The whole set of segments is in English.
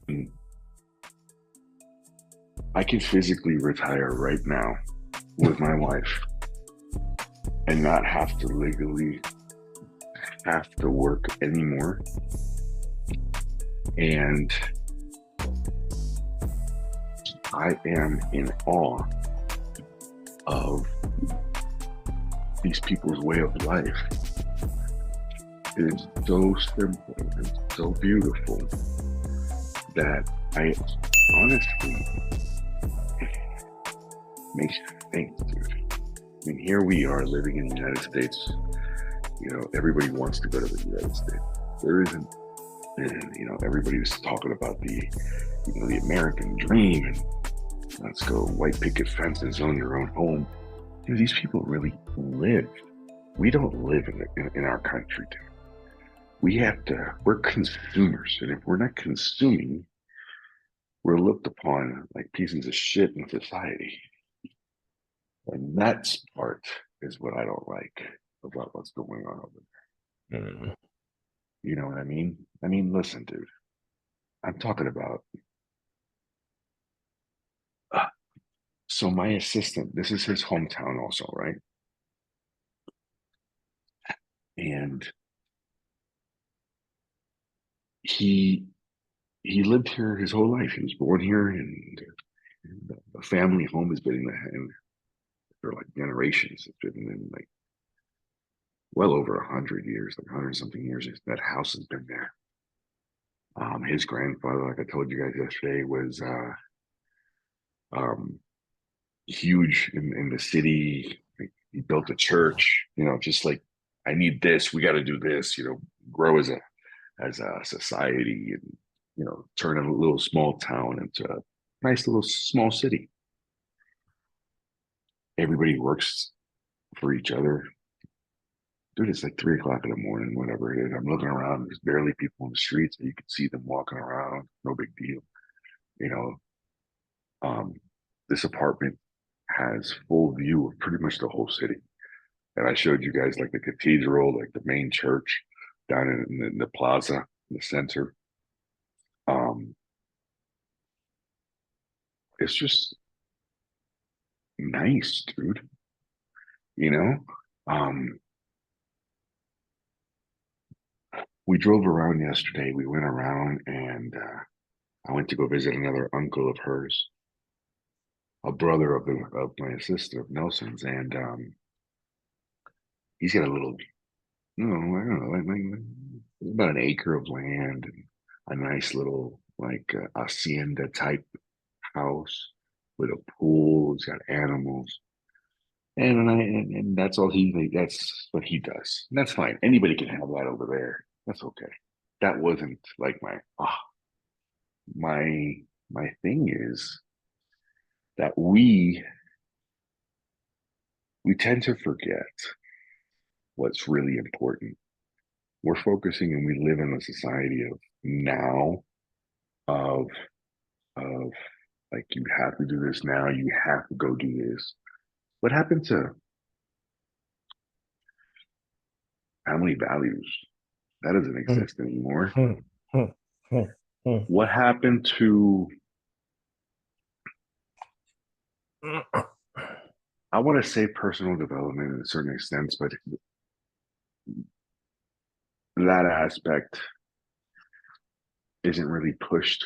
Mm. I can physically retire right now with my wife and not have to legally have to work anymore. And I am in awe of these people's way of life. It is so simple and so beautiful that I honestly makes you think, dude. I mean, here we are living in the United States. You know, everybody wants to go to the United States. There isn't, and, you know, everybody's talking about the American dream and let's go white picket fences on your own home. Dude, these people really live. We don't live in our country, dude. We're consumers. And if we're not consuming, we're looked upon like pieces of shit in society. And that part is what I don't like about what's going on over there. Mm. You know what I mean? I mean, listen, dude, I'm talking about. Uh, so my assistant, this is his hometown, also, right? And he he lived here his whole life. He was born here, and the family home has been in for like generations. It's been in like well over 100 years, like 100 something years. That house has been there. His grandfather, like I told you guys yesterday, was um, huge in the city. Like, he built a church, you know, just like I need this, we got to do this, you know, grow as a society, and you know, turn a little small town into a nice little small city. Everybody works for each other. Dude, it's like 3 o'clock in the morning, whatever it is. I'm looking around. There's barely people on the streets. You can see them walking around. No big deal. You know, um, this apartment has full view of pretty much the whole city. And I showed you guys like the cathedral, like the main church down in the plaza, in the center. Um, it's just nice, dude. You know, um, we drove around yesterday. We went around and I went to go visit another uncle of hers, a brother of my sister of Nelson's, and he's got a little, no, I don't know, like about an acre of land and a nice little like hacienda type house with a pool. He's got animals, and that's all that's what he does. And that's fine. Anybody can have that over there. That's okay. That wasn't like my my thing is that we tend to forget what's really important. We're focusing and we live in a society of now, of of like you have to do this now, you have to go do this. What happened to family values? That doesn't Mm. exist anymore. Mm. Mm. Mm. Mm. What happened to, Mm. I want to say personal development in a certain extent, but that aspect isn't really pushed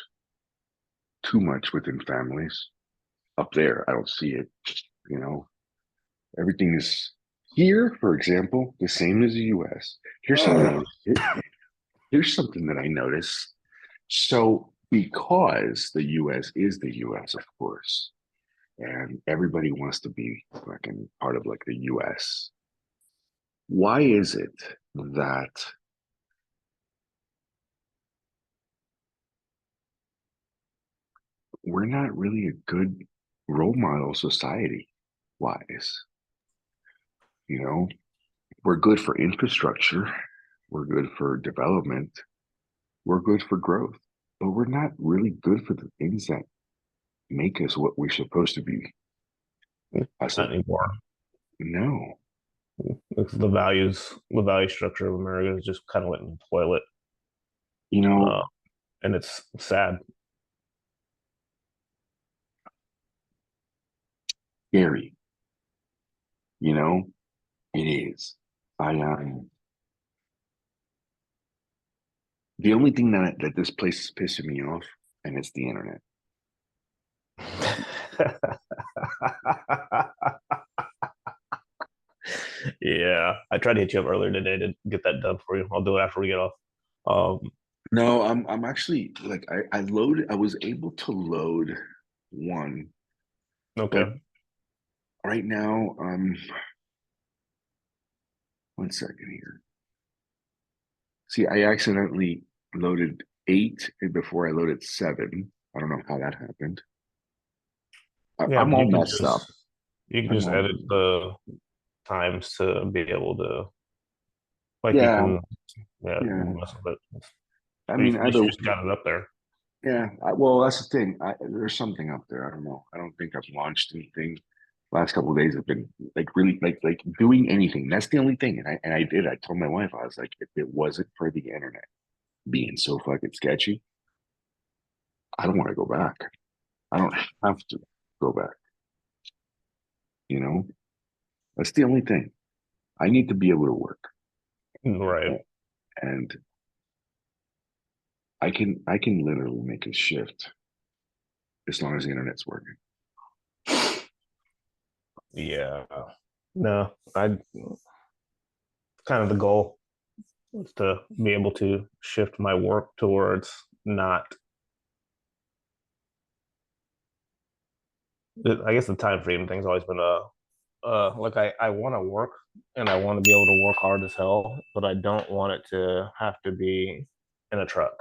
too much within families. Up there, I don't see it. You know, everything is here, for example, the same as the US. Here's something here's something that I notice. So because the US is the US, of course, and everybody wants to be fucking part of like the US, why is it that we're not really a good role model society wise? You know, we're good for infrastructure, we're good for development, we're good for growth, but we're not really good for the things that make us what we're supposed to be. I said, Not anymore. no, Because the value structure of America is just kind of went in the toilet. you know, Uh, and it's sad. scary. You know, it is. I The only thing that this place is pissing me off, and it's the internet. Yeah, I tried to hit you up earlier today to get that done for you. I'll do it after we get off. No, I'm actually like I was able to load one, but Okay. right now, 1 second here. See, I accidentally loaded 8 before I loaded 7. I don't know how that happened. Yeah, I'm but all messed up. you can I'm just all edit the times to be able to like you Yeah, can yeah. mess with it. I At mean, least either you just got it up there. Yeah, well, that's the thing. There's something up there. I don't know. I don't think I've launched anything. Last couple of days have been like really like doing anything. That's the only thing. And I did. I told my wife, I was like, if it wasn't for the internet being so fucking sketchy, I don't want to go back. I don't have to go back. You know, that's the only thing. I need to be able to work, Right. and I can literally make a shift as long as the internet's working. Yeah. No, I kind of the goal is to be able to shift my work towards not I guess the time freedom thing's always been a like I want to work and I want to be able to work hard as hell, but I don't want it to have to be in a truck.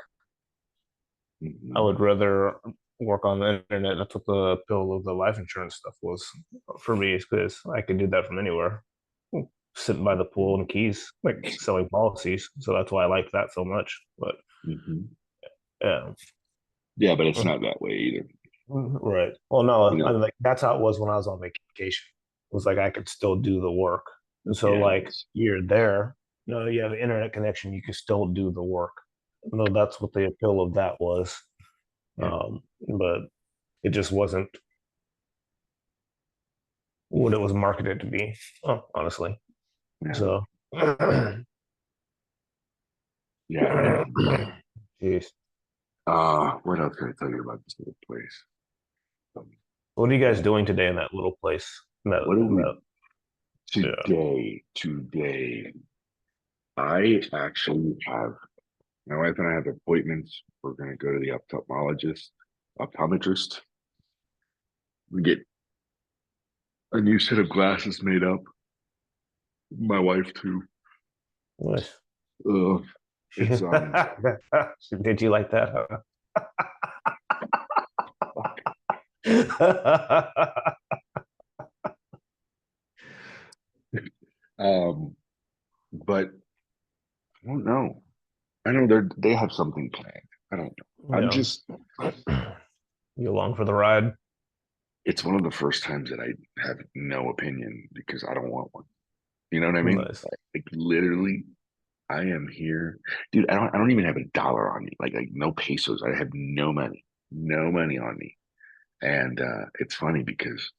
I Hmm. would rather work on the internet. That's what the appeal of the life insurance stuff was for me, is because I could do that from anywhere, sitting by the pool in Keys, like selling policies. So that's why I like that so much. But Hmm. yeah, Yeah, but it's not that way either. right. Well, You no, I know, mean, like that's how it was when I was on vacation. It was like I could still do the work, and so like yes. you're there, you have an internet connection, you can still do the work. No, that's what the appeal of that was. Yeah. But it just wasn't what it was marketed to be, honestly. Yeah. So, jeez. Yeah, man. What What else can I tell you about this little place? Um, are you guys uh, doing today in that little place? what are we Yeah. today? I actually have my wife and I have appointments. We're gonna go to the optometrist. We get a new set of glasses made up. My wife too. Nice. Uh, it's Did you like that? um, but I don't know. I know they have something planned. I don't know. I'm Yeah. just You along for the ride? it's one of the first times that I have no opinion because I don't want one. You know what I mean? Nice. Like literally, I am here, dude. I don't even have $1 on me. Like no pesos. I have no money on me. And it's funny because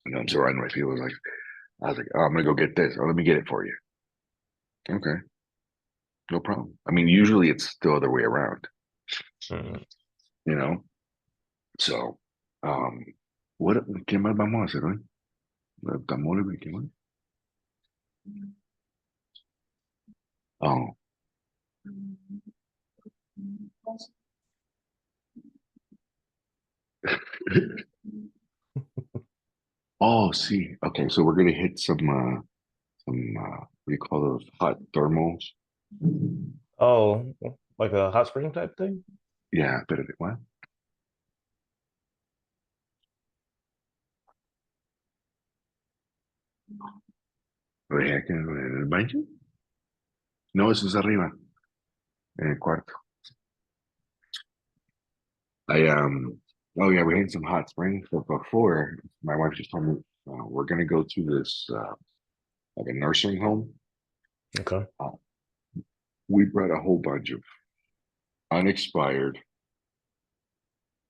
I'm surrounded by people. I was like, oh, I'm gonna go get this. Oh, let me get it for you. Okay, no problem. I mean, usually it's the other way around. Mm. You know. So, um, what? ¿Qué más vamos a hacer hoy? Tamales, ¿qué más? Oh. Oh, see. Okay, so we're gonna hit some what do you call those hot thermals? Oh, like a hot spring type thing? Yeah, espérate, what? ¿En el baño? No, eso es arriba, en el cuarto. Oh yeah, we're hitting some hot springs. But before, my wife just told me we're gonna go to this like a nursing home. Okay. Uh, we brought a whole bunch of unexpired,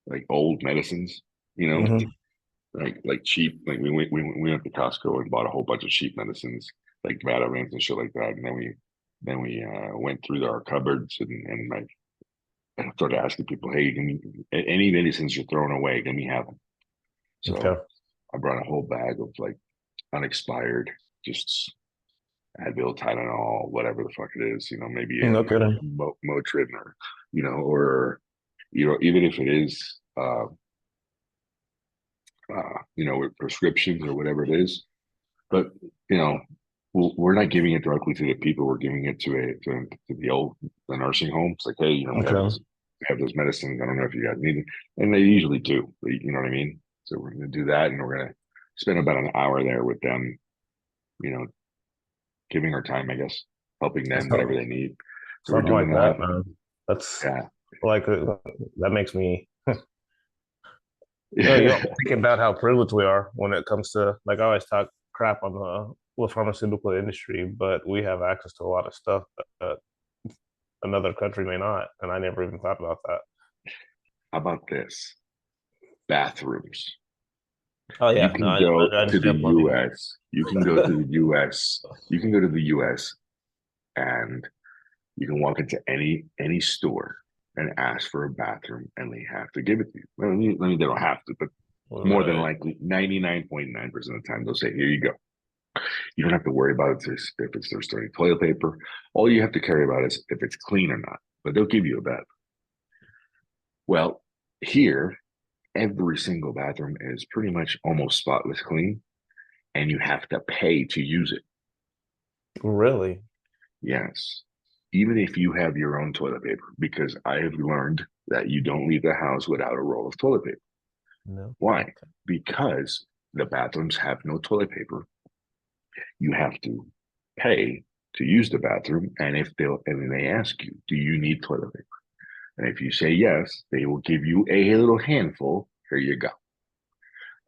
like old medicines, you know, Hmm. like cheap. Like we went to Costco and bought a whole bunch of cheap medicines, like vitamins and shit like that. And then we went through our cupboards and like and started asking people, hey, give me any medicines you're throwing away, let me have them. Okay. So I brought a whole bag of like unexpired, just Advil, Tylenol, whatever the fuck it is, maybe No kidding. Motrin or, or, even if it is, with prescriptions or whatever it is. But, you know, we're not giving it directly to the people. We're giving it to the nursing homes. Like, hey, Okay. we have those medicines. I don't know if you guys need it. And they usually do. You know what I mean? So we're going to do that. And we're going to spend about an hour there with them, you know, giving our time, I guess, helping them, whatever So, they need. So we're something doing like that. that, man. That's Yeah. like that makes me you Yeah. know, thinking about how privileged we are when it comes to like I always talk crap on the pharmaceutical industry, but we have access to a lot of stuff that another country may not, and I never even thought about that. How about this? Bathrooms. Oh You yeah, no, can go I to the understand plenty. US. You can go to the US. You can go to the US and you can walk into any store and ask for a bathroom and they have to give it to you. Well, they don't have to, but more than Right. likely 99.9% of the time they'll say, here you go. You don't have to worry about if it's there's dirty toilet paper. All you have to care about is if it's clean or not. But they'll give you a bath. Well, here, every single bathroom is pretty much almost spotless clean, and you have to pay to use it. Really? Yes. Even if you have your own toilet paper, because I have learned that you don't leave the house without a roll of toilet paper. No. Why? Okay. Because the bathrooms have no toilet paper. You have to pay to use the bathroom. And then they ask you, do you need toilet paper? And if you say yes, they will give you a little handful. Here you go.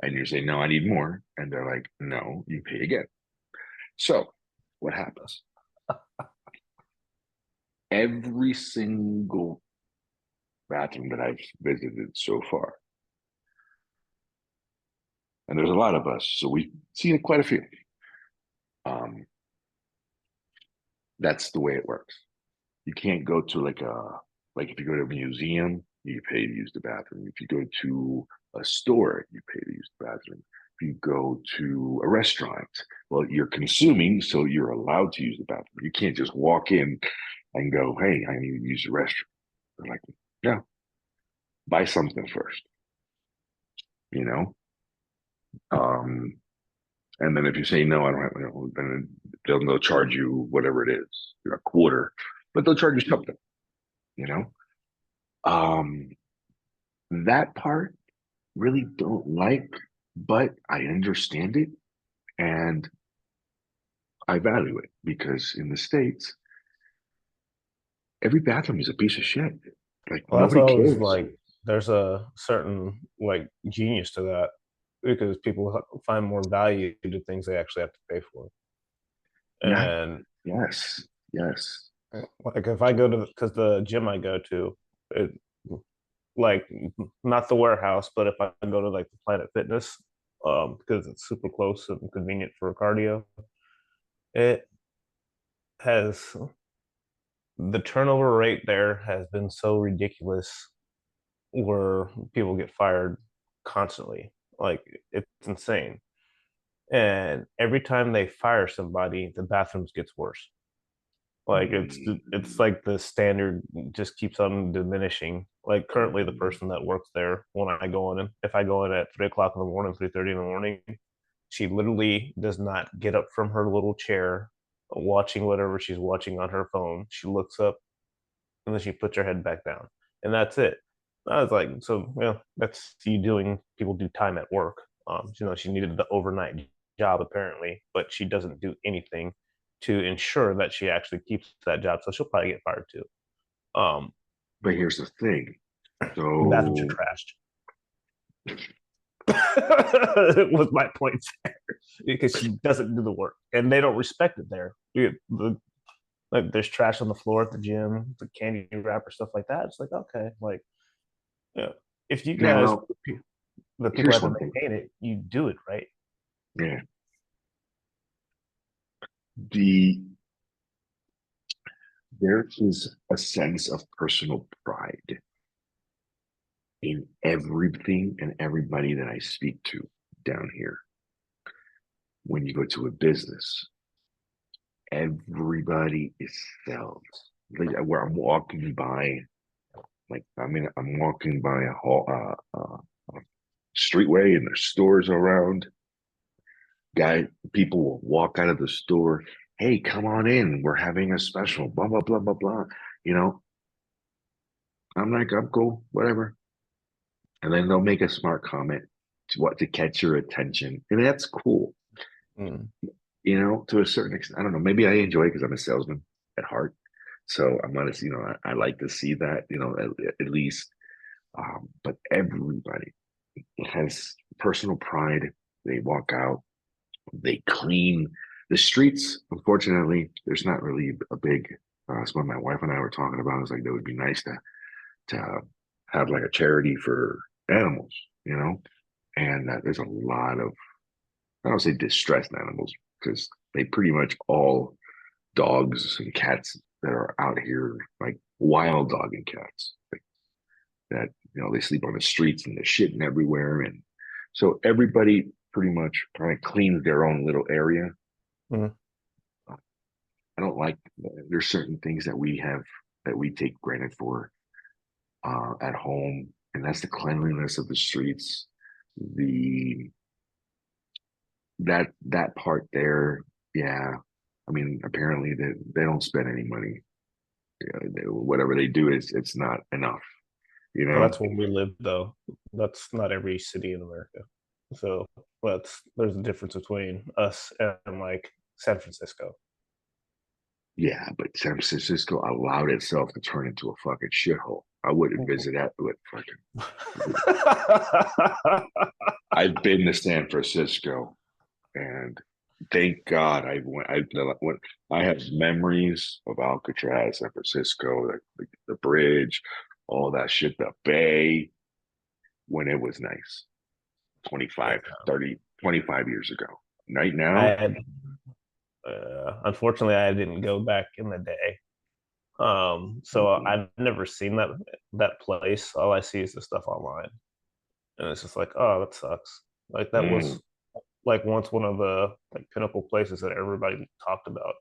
And you say, no, I need more. And they're like, no, you pay again. So what happens? Every single bathroom that I've visited so far, and there's a lot of us, so we've seen quite a few. Um, that's the way it works. You can't go to like if you go to a museum, you pay to use the bathroom. If you go to a store, you pay to use the bathroom. If you go to a restaurant, well, you're consuming, so you're allowed to use the bathroom. You can't just walk in and go, "Hey, I need to use the restroom." They're like, "Yeah, buy something first, you know." Um, and then if you say no, I don't have, then they'll charge you whatever it is, a quarter, but they'll charge you something, you know. Um, that part really don't like, but I understand it and I value it because in the States, every bathroom is a piece of shit. Like Well, that's nobody what I was cares. like. There's a certain like genius to that because people find more value to things they actually have to pay for. Not, And yes, yes. like if I go to because the gym I go to, it like not the warehouse, but if I go to like the Planet Fitness, because it's super close and convenient for cardio, it has the turnover rate there has been so ridiculous where people get fired constantly. Like it's insane. And every time they fire somebody, the bathrooms gets worse. Like it's Mm, like the standard just keeps on diminishing. Like currently, the person that works there, when I go in, if I go in at 3 o'clock in the morning, 3:30 in the morning, she literally does not get up from her little chair, watching whatever she's watching on her phone. She looks up and then she puts her head back down, and that's it. I was like, so that's you doing. People do time at work. She needed the overnight job apparently, but she doesn't do anything to ensure that she actually keeps that job. So she'll probably get fired too. Um, but here's the thing. Bathrooms are So, trashed. Was my point there because she doesn't do the work and they don't respect it there. Like there's trash on the floor at the gym, the candy wrapper stuff like that. It's like okay, like yeah, if you guys now the people Here's that have one to thing. maintain it, you do it right. Yeah. The There is a sense of personal pride in everything and everybody that I speak to down here. When you go to a business, everybody is sells. Like where I'm walking by, like I'm walking by a streetway and there's stores around. People will walk out of the store. Hey, come on in. We're having a special. Blah blah blah blah blah. You know, I'm like, I'm cool, whatever. And then they'll make a smart comment to catch your attention, and that's cool. Mm. To a certain extent. I don't know. Maybe I enjoy it because I'm a salesman at heart. So I'm honest, I like to see that, at least. But everybody has personal pride. They walk out, they clean the streets. Unfortunately, there's not really a big. It's what my wife and I were talking about. It's like it would be nice to have like a charity for animals, and there's a lot of, I don't say distressed animals because they pretty much all dogs and cats that are out here, like wild dog and cats, like that, they sleep on the streets and they're shitting everywhere. And so everybody pretty much kind of cleans their own little area. Mm. I don't like, there's certain things that we have that we take granted for at home, and that's the cleanliness of the streets. The that part there, yeah. I mean, apparently they don't spend any money. Whatever they do is it's not enough. You Well, know? that's where we live, though. That's not every city in America. So there's a difference between us and like San Francisco. Yeah, but San Francisco allowed itself to turn into a fucking shithole. I wouldn't visit that with fucking. I've been to San Francisco, and thank God I went. I have memories of Alcatraz, San Francisco, the bridge, all that shit, the bay, when it was nice. Yeah. 25, 30, 25 years ago. Right I now, had, unfortunately, I didn't go back in the day. So mm-mm, I've never seen that place. All I see is the stuff online, and it's just like, oh, that sucks. Like that mm, was like once one of the like pinnacle places that everybody talked about,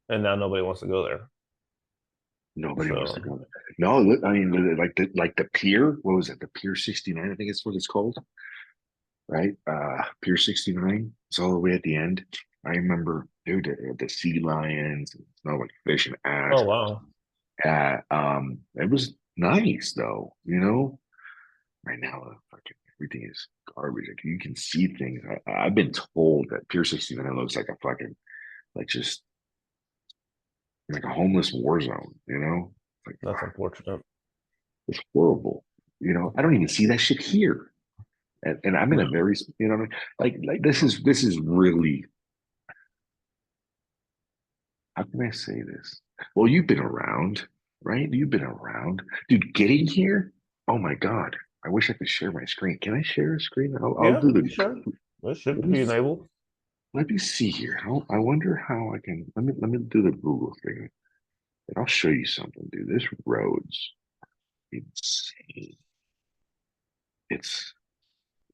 and now nobody wants to go there. nobody wants to So, go there. No, I mean, like the pier. What was it? The Pier 69, I think it's what it's called, right? Pier 69. It's all the way at the end. I remember, dude, the sea lions, smell like fish and ash. oh wow, It was nice though, you know. Right now, fucking everything is garbage. Like you can see things. I've been told that Pier 69 looks like a fucking, like just like a homeless war zone, you know? Like that's unfortunate. it's horrible. I don't even see that shit here. And I'm in a No. very, what I mean? Like this is really, how can I say this? Well, you've been around, right? You've been around. Dude, getting here, oh my God. I wish I could share my screen. Can I share a screen? I'll Yeah, do the, sure. It let should me be enabled. let me see here. I wonder how I can, let me do the Google thing. And I'll show you something, dude. This road's insane. It's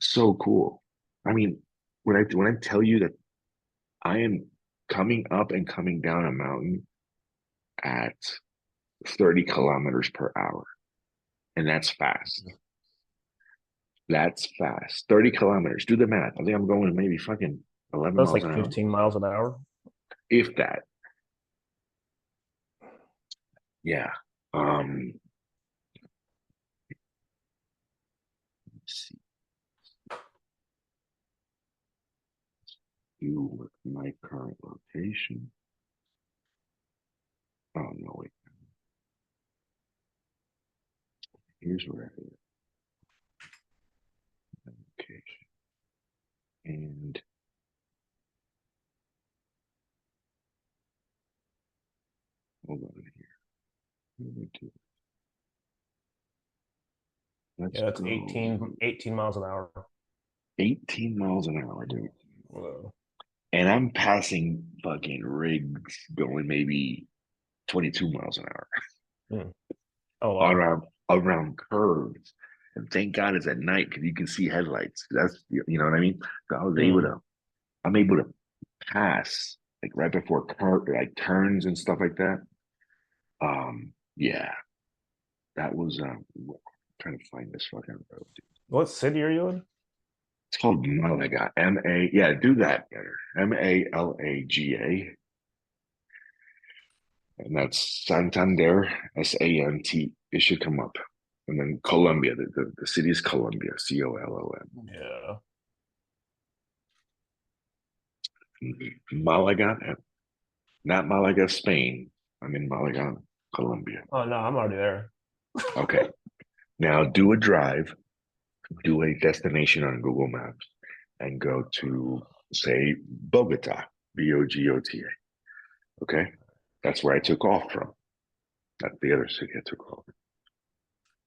so cool. I mean, when I tell you that I am coming up and coming down a mountain at 30 kilometers per hour, and that's fast. That's fast. 30 kilometers. Do the math. I think I'm going maybe fucking 11 That's miles like an hour, 15 miles an hour. if that. Yeah. Let's see. Do with my current location. Oh no, wait. Here's where I live. Location. And hold on here. Let's Yeah, it's go. 18 miles an hour. 18 miles an hour, dude. Whoa. And I'm passing fucking rigs going maybe 22 miles an hour Hmm. Oh wow. around curves. And thank God it's at night because you can see headlights. That's you know what I mean? So Hmm. I'm able to pass like right before like turns and stuff like that. Yeah, that was trying to find this fucking road. What city are you in? It's called Malaga. Yeah, do that better. Malaga. And that's Santander, Sant. It should come up. And then Colombia, the city is Colombia, Collom. Yeah. Malaga, not Malaga, Spain. I'm in Malaga, Colombia. Oh no, I'm already there. Okay. Now do a drive, do a destination on Google Maps, and go to, say, Bogota, Bogota. Okay. That's where I took off from. That's the other city I took off.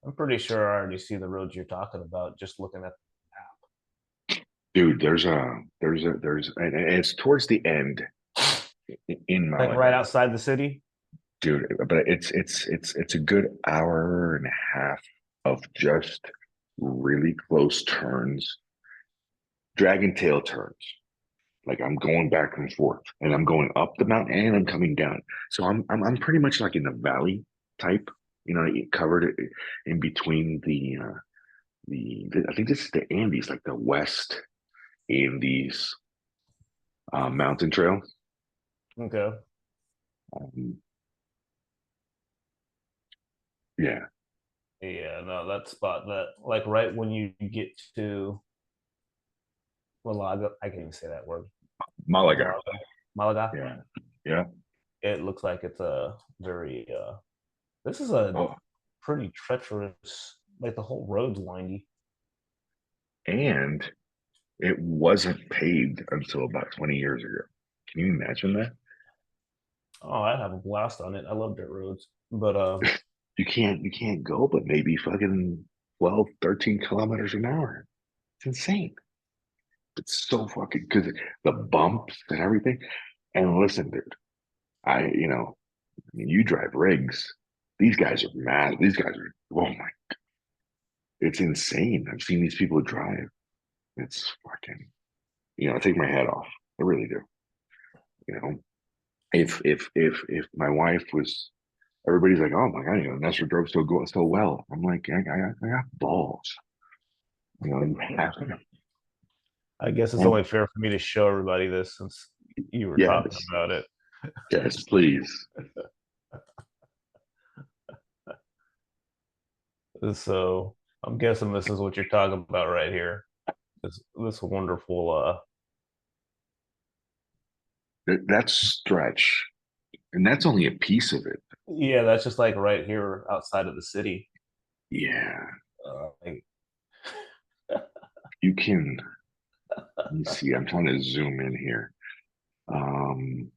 I'm pretty sure I already see the roads you're talking about just looking at Dude, and it's towards the end in like right Malaga, outside the city. dude. But it's a good hour and a half of just really close turns, dragon tail turns. Like I'm going back and forth, and I'm going up the mountain, and I'm coming down. So I'm pretty much like in the valley type. You know, it covered it in between the I think this is the Andes, like the West Andes mountain trail. Okay. Um, yeah, Yeah, no, that spot that like right when you get to Malaga, I can't even say that word. Malaga. Malaga. Malaga. Yeah, yeah. It looks like it's a very this is a Oh, pretty treacherous, like the whole road's windy. and it wasn't paved until about 20 years ago. Can you imagine that? Oh, I have a blast on it. I love dirt roads. But You can't go but maybe fucking 12, 13 kilometers an hour. It's insane. It's so fucking because the bumps and everything. And listen, dude, I mean, you drive rigs. These guys are mad. These guys are, oh my, it's insane. I've seen these people drive. It's fucking, I take my head off. I really do. You know, if my wife was, everybody's like, oh my God, Nestor drove so well. I'm like, I got balls. You have to. I guess it's Well, only fair for me to show everybody this since you were talking yes, about it. yes, please. So I'm guessing this is what you're talking about right here. This wonderful That's stretch, and that's only a piece of it. yeah, that's just like right here outside of the city. Yeah, Like, you can. Let me see. I'm trying to zoom in here. Um,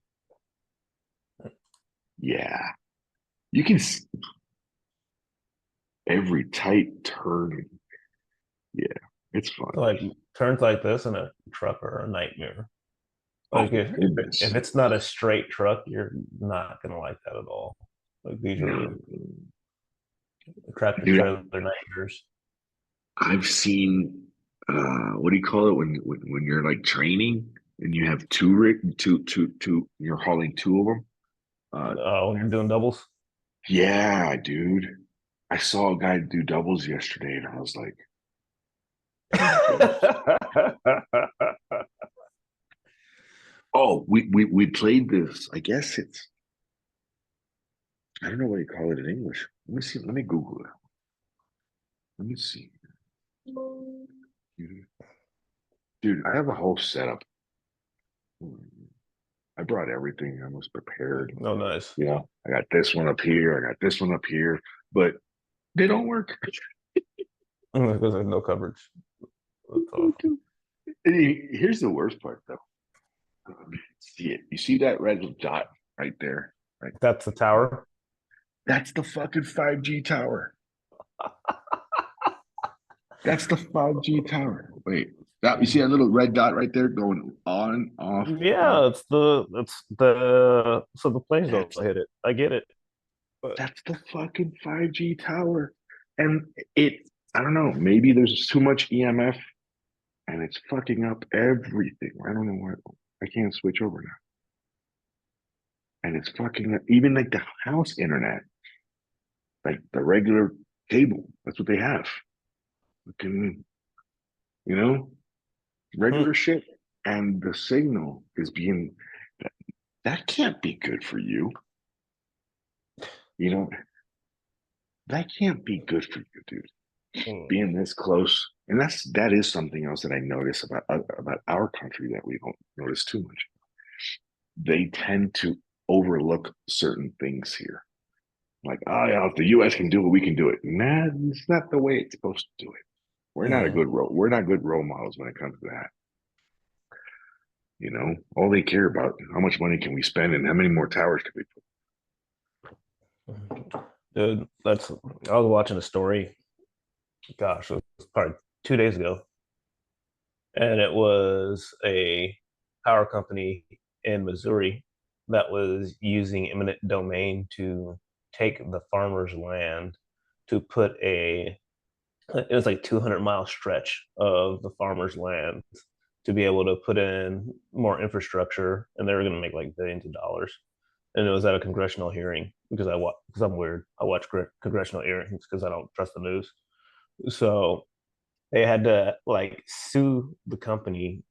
yeah, you can every tight turn. Yeah, it's fun. like turns like this in a truck are a nightmare. Oh Like my if goodness. it's not a straight truck, you're not gonna like that at all. Like these No, are tractor dude, trailer nightmares. I've seen. What do you call it when you're like training and you have two. You're hauling two of them. When you're doing doubles. Yeah, dude. I saw a guy do doubles yesterday, and I was like, "Oh, we played this. I guess it's I don't know what you call it in English. Let me see. Let me Google it. Let me see, dude. I have a whole setup. I brought everything. I was prepared. Oh, nice. I got this one up here. I got this one up here, but they don't work. Because there's no coverage. That's awful. Here's the worst part, though. See it? You see that red dot right there? Right. That's the tower. That's the fucking 5G tower. That's the 5G tower. Wait, that you see that little red dot right there going on, off, on? Yeah, it's the so the planes don't That's hit it. I get it, but that's the fucking 5G tower. And it, I don't know, maybe there's too much EMF and it's fucking up everything. I don't know what, I can't switch over now. And it's fucking up even like the house internet, like the regular cable. That's what they have. Fucking, you know, regular shit. And the signal is being, that can't be good for you. You know, that can't be good for you, dude. Being this close, and that is something else that I notice about our country that we don't notice too much. They tend to overlook certain things here, like, oh yeah, if the U.S. can do it, we can do it. Nah, it's not the way it's supposed to do it. We're not good role models when it comes to that. You know, all they care about how much money can we spend and how many more towers can we dude, that's I was watching a story. Gosh, it was probably 2 days ago, and it was a power company in Missouri that was using eminent domain to take the farmer's land to put a it was like 200-mile stretch of the farmer's land to be able to put in more infrastructure, and they were going to make like billions of dollars. And it was at a congressional hearing because I'm weird. I watch congressional hearings because I don't trust the news. So they had to like sue the company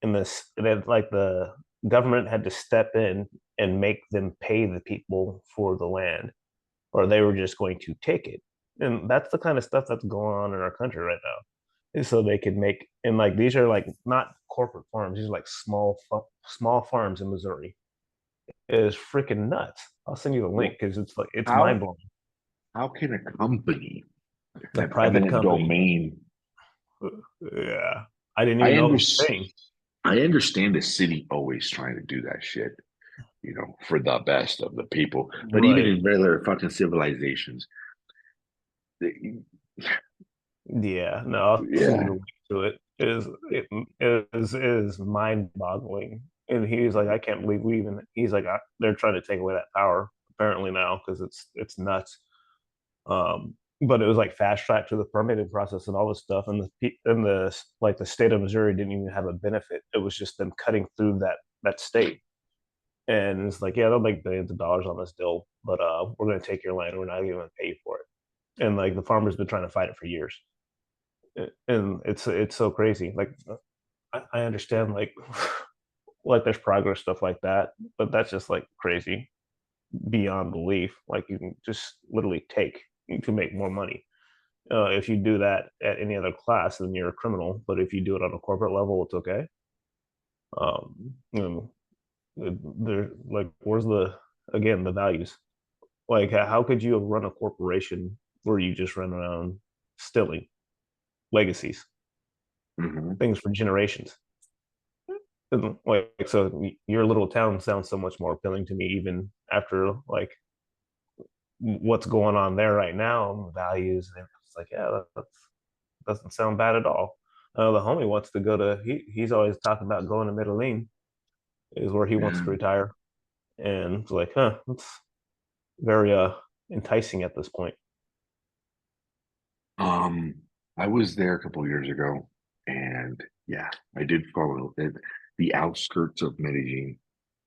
in this. Like the government had to step in and make them pay the people for the land, or they were just going to take it. And that's the kind of stuff that's going on in our country right now. Is so they could make and like these are like not corporate farms. These are like small farms in Missouri. It is freaking nuts. I'll send you the put. link because it's like it's mind How blowing. how can a company The have private eminent company. domain? Yeah, I didn't I even know it under, was a thing. I understand the city always trying to do that shit, you know, for the best of the people. But even Right. in regular fucking civilizations, they, Yeah. No, I'll send you yeah, the link to it. It is mind boggling. And he's like, I can't believe we even. He's like, they're trying to take away that power apparently now because it's nuts. But it was like fast track to the permitting process and all this stuff, and the like the state of Missouri didn't even have a benefit. It was just them cutting through that state, and it's like, yeah, they'll make billions of dollars on this deal, but we're going to take your land. We're not even going to pay you for it. And like the farmer's been trying to fight it for years, and it's so crazy. Like I understand like there's progress stuff like that, but that's just like crazy beyond belief. Like you can just literally take you can make more money. If you do that at any other class, then you're a criminal. But if you do it on a corporate level, it's okay. You know, there like where's the again the values? Like how could you run a corporation where you just run around stealing legacies, hmm, things for generations? Like so, your little town sounds so much more appealing to me, even after like what's going on there right now, values, and it's like, yeah, that doesn't sound bad at all. The homie wants to go to. He's always talking about going to Medellin, is where he wants yeah. to retire, and it's like, huh, it's very enticing at this point. Um, I was there a couple of years ago, and yeah, I did follow it. The outskirts of Medellin.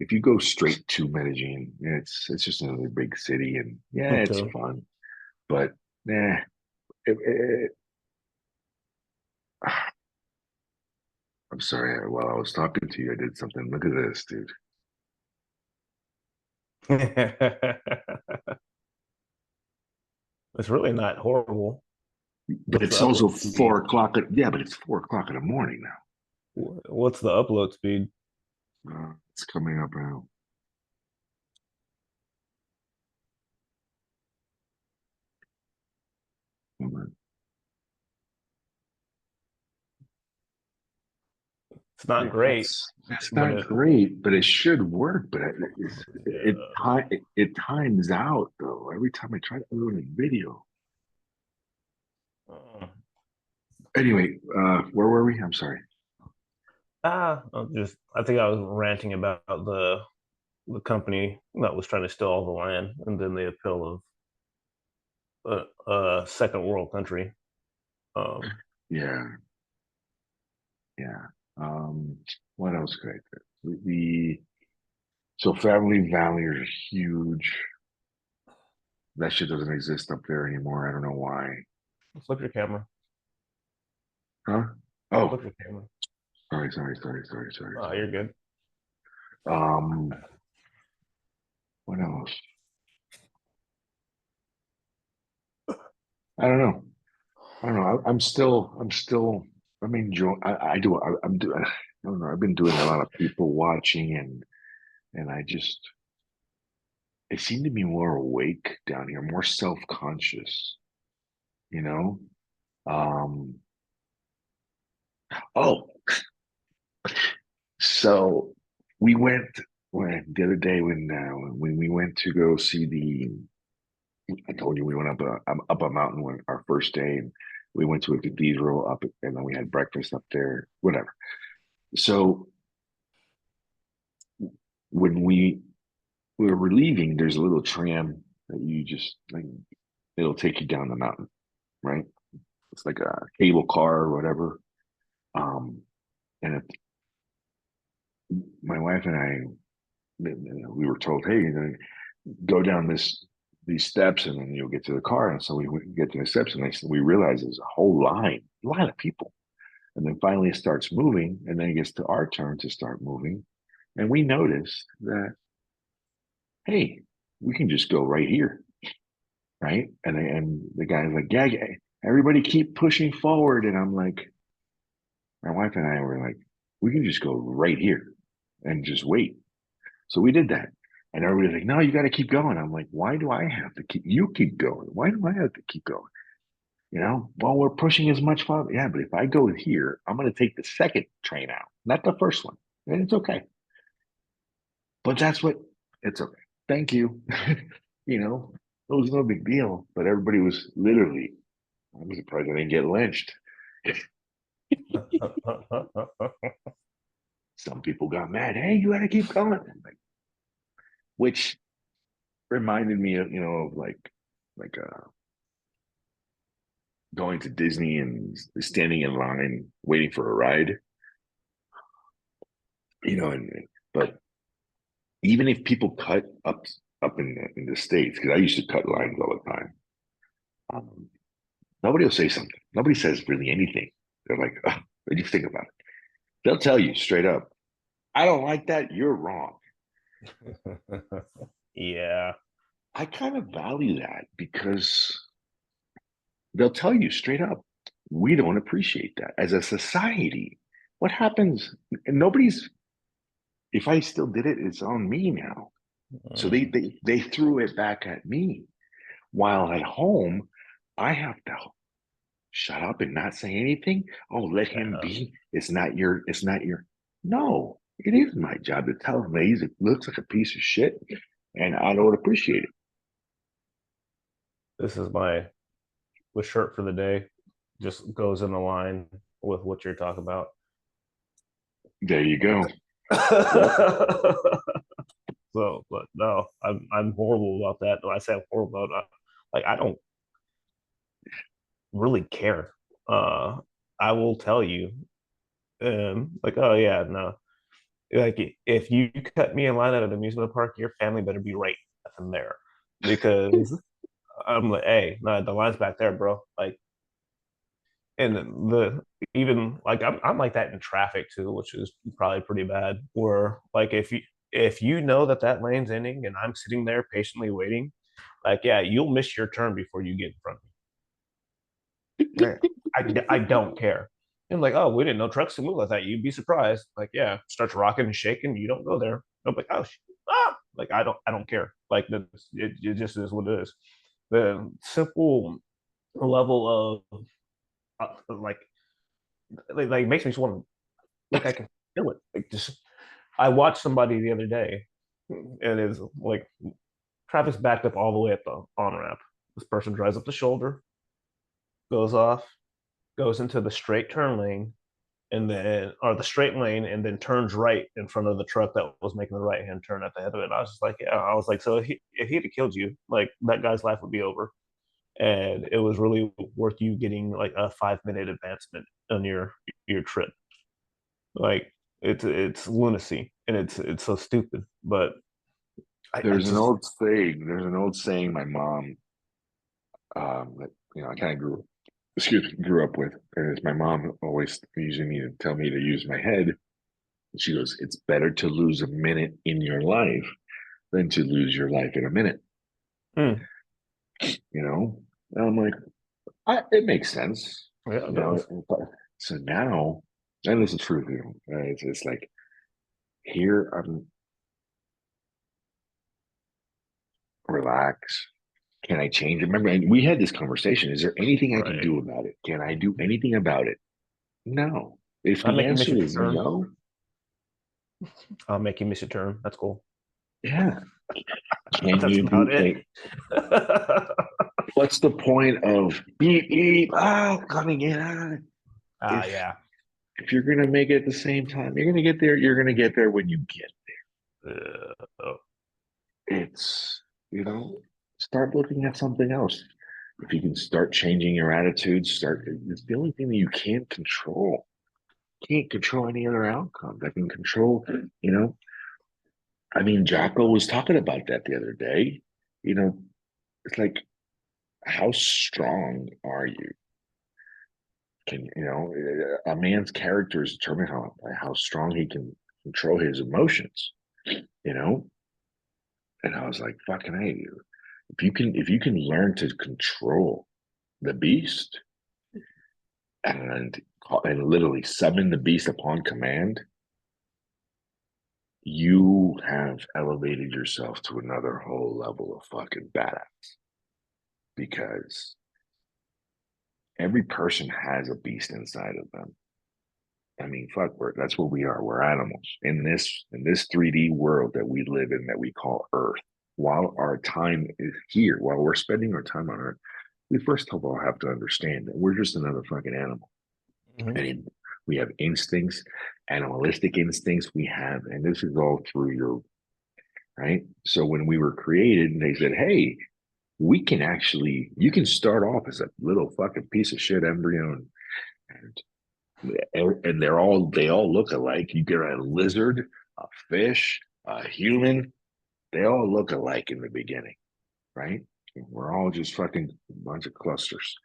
If you go straight to Medellin, it's just another big city, and yeah, it's Okay. fun. But nah, it, it, I'm sorry. While I was talking to you, I did something. Look at this, dude. It's really not horrible. But What's the it's also upload speed? 4 o'clock. Yeah, but it's 4 o'clock in the morning What's the upload speed? now. It's coming up now. Hold on. It's not Yeah, great, that's but not great, but it should work. But uh, it times out though. Every time I try to upload a video, uh, Anyway, where were we? I'm sorry. I think I was ranting about the company that was trying to steal all the land, and then the appeal of a second world country. Um, Yeah, yeah. Um, what else could I do? So family values are huge. That shit doesn't exist up there anymore. I don't know why. flip your camera. Huh? Oh, Flip your camera. sorry. You're good. Um, what else? I don't know. I don't know. I'm enjoying. I'm doing. I don't know. I've been doing a lot of people watching, and I seem to be more awake down here, more self-conscious. You know. Um. Oh, so we went when the other day when we went to go see the. I told you we went up a mountain when our first day, and we went to a cathedral up, and then we had breakfast up there. Whatever. So when we were leaving, there's a little tram that you just like it'll take you down the mountain, right? It's like a cable car or whatever. Um, and my wife and I, we were told, hey, go down these steps, and then you'll get to the car. And so we get to the steps, and we realize there's a whole line of people. And then finally it starts moving, and then it gets to our turn to start moving, and we noticed that hey, we can just go right here, right? And the guy's like, yeah, yeah, everybody keep pushing forward, and I'm like, my wife and I were like, we can just go right here and just wait. So we did that. And everybody's like, no, you got to keep going. I'm like, why do I have to keep, you keep going? Why do I have to keep going? Well, we're pushing as much farther. Yeah, but if I go here, I'm going to take the second train out, not the first one. And it's okay. But that's what it's okay. Thank you. It was no big deal, but everybody was literally, I'm surprised I didn't get lynched. Some people got mad. Hey, you got to keep going. Like, which reminded me of, of like going to Disney and standing in line waiting for a ride, but even if people cut up in the States, because I used to cut lines all the time, um, nobody will say something. Nobody says really anything. They're like, oh, what do you think about it? They'll tell you straight up, I don't like that. You're wrong. Yeah. I kind of value that because they'll tell you straight up, we don't appreciate that as a society. What happens? And nobody's, if I still did it, it's on me now. So Mm, they threw it back at me. While at home, I have to shut up and not say anything. Oh, let him yeah. be. It's not your. No, it is my job to tell him that he looks like a piece of shit, and I don't appreciate it. This is my the shirt for the day. Just goes in the line with what you're talking about. There you go. Yep. So, but no, I'm horrible about that. When I say I'm horrible about it, like I don't really care. Uh, I will tell you, like, oh yeah, no, like if you cut me in line at an amusement park, your family better be right from there, because I'm like, hey, no, the line's back there, bro. Like, and the even like I'm like that in traffic too, which is probably pretty bad. Where like if you know that that lane's ending and I'm sitting there patiently waiting, like yeah, you'll miss your turn before you get in front of me. Right. I don't care. And like, oh, we didn't know trucks could move like that. You'd be surprised. Like, yeah, starts rocking and shaking. You don't go there. I'm like, oh, like I don't care. Like it just is what it is. The simple level of like makes me just want to like I can feel it. Like just I watched somebody the other day, and it's like traffic's backed up all the way at the on ramp. This person drives up the shoulder, goes off. goes into the straight turn lane, and then or the straight lane, and then turns right in front of the truck that was making the right hand turn at the head of it. And I was just like, yeah, I was like, so if he'd have killed you, like that guy's life would be over. And it was really worth you getting like a 5 minute advancement on your trip. Like it's lunacy, and it's so stupid. But I There's an just old saying. There's an old saying my mom, that I kind of grew up with, and it's my mom always using me to tell me to use my head. She goes, "It's better to lose a minute in your life than to lose your life in a minute." mm, You know, and I'm like, it makes sense. yeah, it You know, does. so now, and this is true. It's like here I'm relaxed. Can I change it? Remember, and we had this conversation. Is there anything I can Right. do about it? Can I do anything about it? No. If I the make you miss answer your is turn. no, I'll make you miss your turn. That's cool. yeah. Can That's you about do it. a what's the point of beep beep? Oh, coming in. If Yeah. if you're gonna make it at the same time, you're gonna get there. You're gonna get there when you get. Oh, It's start looking at something else. If you can start changing your attitude, start. It's the only thing that you can't control. Can't control any other outcome. That can control. You know, I mean, Jocko was talking about that the other day. You know, it's like, how strong are you? Can a man's character is determined how strong he can control his emotions. You know, and I was like, fucking hey, if you can learn to control the beast and literally summon the beast upon command, you have elevated yourself to another whole level of fucking badass. Because every person has a beast inside of them. I mean, fuck, that's what we are. We're animals in this 3D world that we live in, that we call Earth. While our time is here, while we're spending our time on Earth, we first of all have to understand that we're just another fucking animal. mhm. And we have instincts, animalistic instincts. We have, and this is all through your right. So when we were created, they said, "Hey, you can start off as a little fucking piece of shit embryo, and they all look alike. You get a lizard, a fish, a human. They all look alike in the beginning, right? We're all just fucking a bunch of clusters.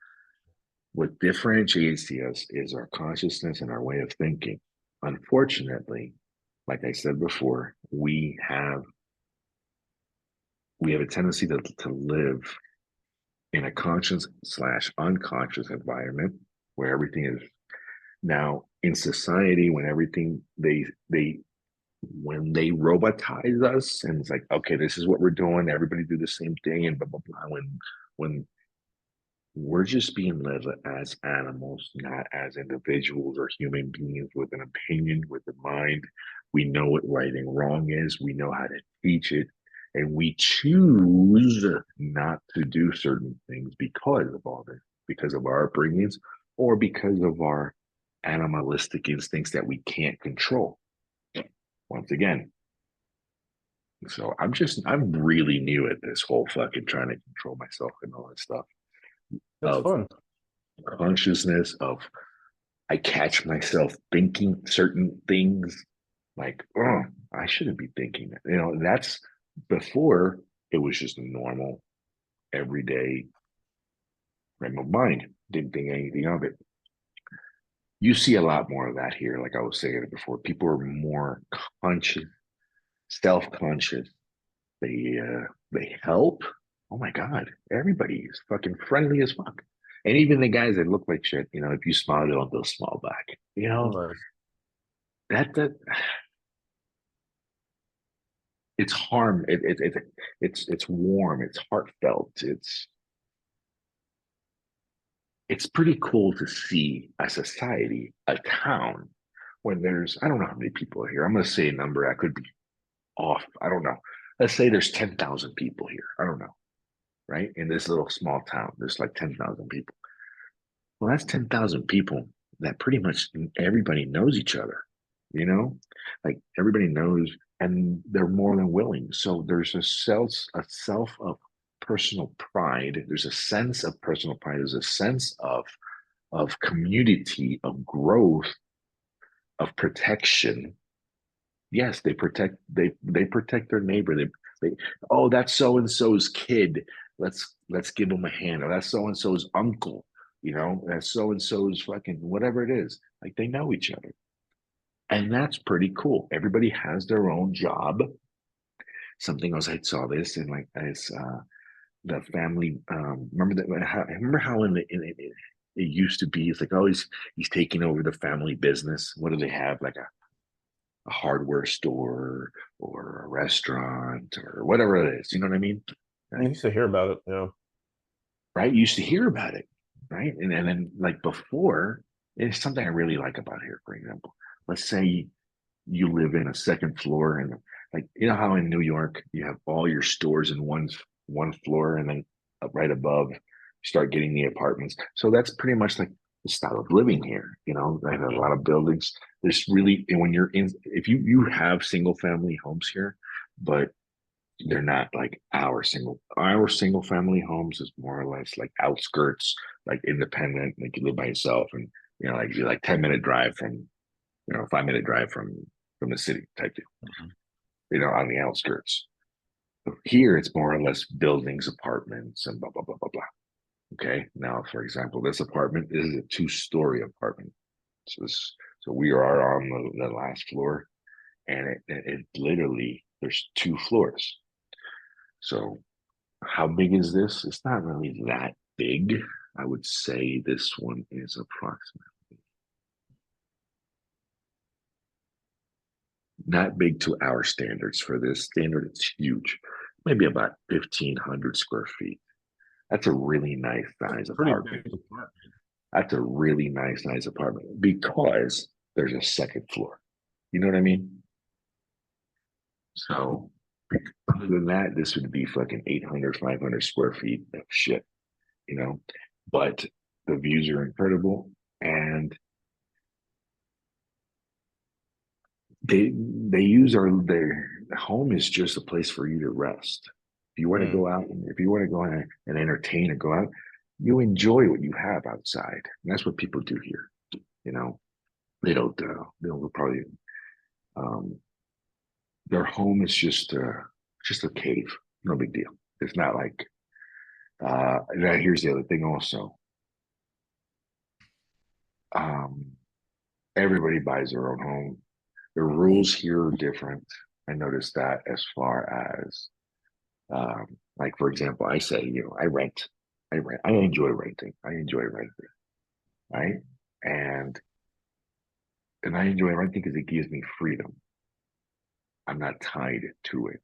What differentiates us is our consciousness and our way of thinking. Unfortunately, like I said before, we have a tendency to live in a conscious slash unconscious environment where everything is now in society. When everything they when they robotize us, and it's like, okay, this is what we're doing, everybody do the same thing, and blah blah blah. When we're just being led as animals, not as individuals or human beings with an opinion, with a mind. We know what right and wrong is. We know how to teach it. And we choose not to do certain things because of all this, because of our upbringings, or because of our animalistic instincts that we can't control. Once again, so I'm really new at this whole fucking trying to control myself and all that stuff It's of fun. consciousness, of I catch myself thinking certain things like, oh, I shouldn't be thinking that. That's before it was just a normal, everyday frame of mind. Didn't think anything of it. You see a lot more of that here, like I was saying before. People are more conscious, self-conscious. They help. Oh my God, everybody is fucking friendly as fuck. And even the guys that look like shit, if you smile, they'll smile back. Nice. That it's harm. It's warm. It's heartfelt. It's pretty cool to see a society, a town, when there's, I don't know how many people are here. I'm gonna say a number. I could be off. I don't know. Let's say there's 10,000 people here. I don't know. Right, in this little small town, there's like 10,000 people. Well, that's 10,000 people that pretty much everybody knows each other, you know? Like everybody knows and they're more than willing. So there's a self of personal pride. There's a sense of personal pride. There's a sense of community, of growth, of protection. Yes, they protect their neighbor. They oh, that's so and so's kid. Let's give him a hand. Or that's so and so's uncle. That's so and so's fucking whatever it is. Like they know each other, and that's pretty cool. Everybody has their own job. Something else I saw this and like it's the family. Remember how it used to be. It's like, oh, he's taking over the family business. What do they have? Like a hardware store or a restaurant or whatever it is. You know what I mean? I used to hear about it. Yeah. Right? You used to hear about it, right? And then like before, it's something I really like about here, for example. Let's say you live in a second floor and like how in New York you have all your stores in one floor and then up right above you start getting the apartments. So that's pretty much like the style of living here. I have a lot of buildings. There's really and when you're in if you have single family homes here, but they're not like our single family homes is more or less like outskirts, like independent, like you live by yourself and like you're like 10-minute drive from 5-minute drive from the city type deal, on the outskirts. Here, it's more or less buildings, apartments, and blah, blah, blah, blah, blah. Okay. Now, for example, this apartment is a 2-story apartment. So we are on the last floor, and it literally, there's 2 floors. So how big is this? It's not really that big. I would say this one is approximately not big to our standards. For this standard, it's huge. Maybe about 1,500 square feet. That's a really nice size apartment. That's a really nice apartment because there's a second floor. You know what I mean? So other than that, this would be fucking 800, 500 square feet of shit, but the views are incredible. And they use their home is just a place for you to rest. If you want to go out and if you want to go out and entertain and go out, you enjoy what you have outside. And that's what people do here. They don't they'll probably their home is just a cave. No big deal. It's not like now here's the other thing also. Everybody buys their own home. The rules here are different. I noticed that as far as like for example, I say, I rent. I enjoy renting. Right? And I enjoy renting because it gives me freedom. I'm not tied to it.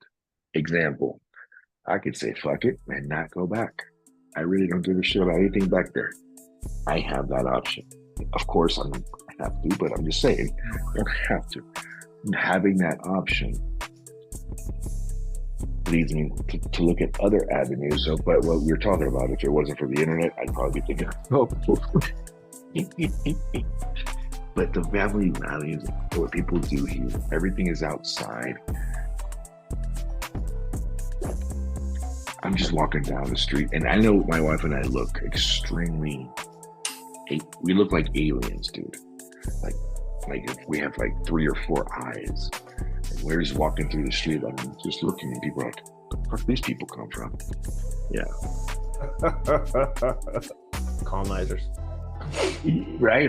Example, I could say fuck it and not go back. I really don't give a shit about anything back there. I have that option. Of course, I have to, but I'm just saying, I don't have to. Having that option leads me to look at other avenues. So, but what we were talking about, if it wasn't for the internet, I'd probably be thinking, oh, but the family values, what people do here, everything is outside. I'm just walking down the street, and I know my wife and I look we look like aliens, dude. Like if we have like 3 or 4 eyes, and we're just walking through the street, I'm just looking, and people are like, "Where the fuck these people come from?" Yeah. Colonizers. Right.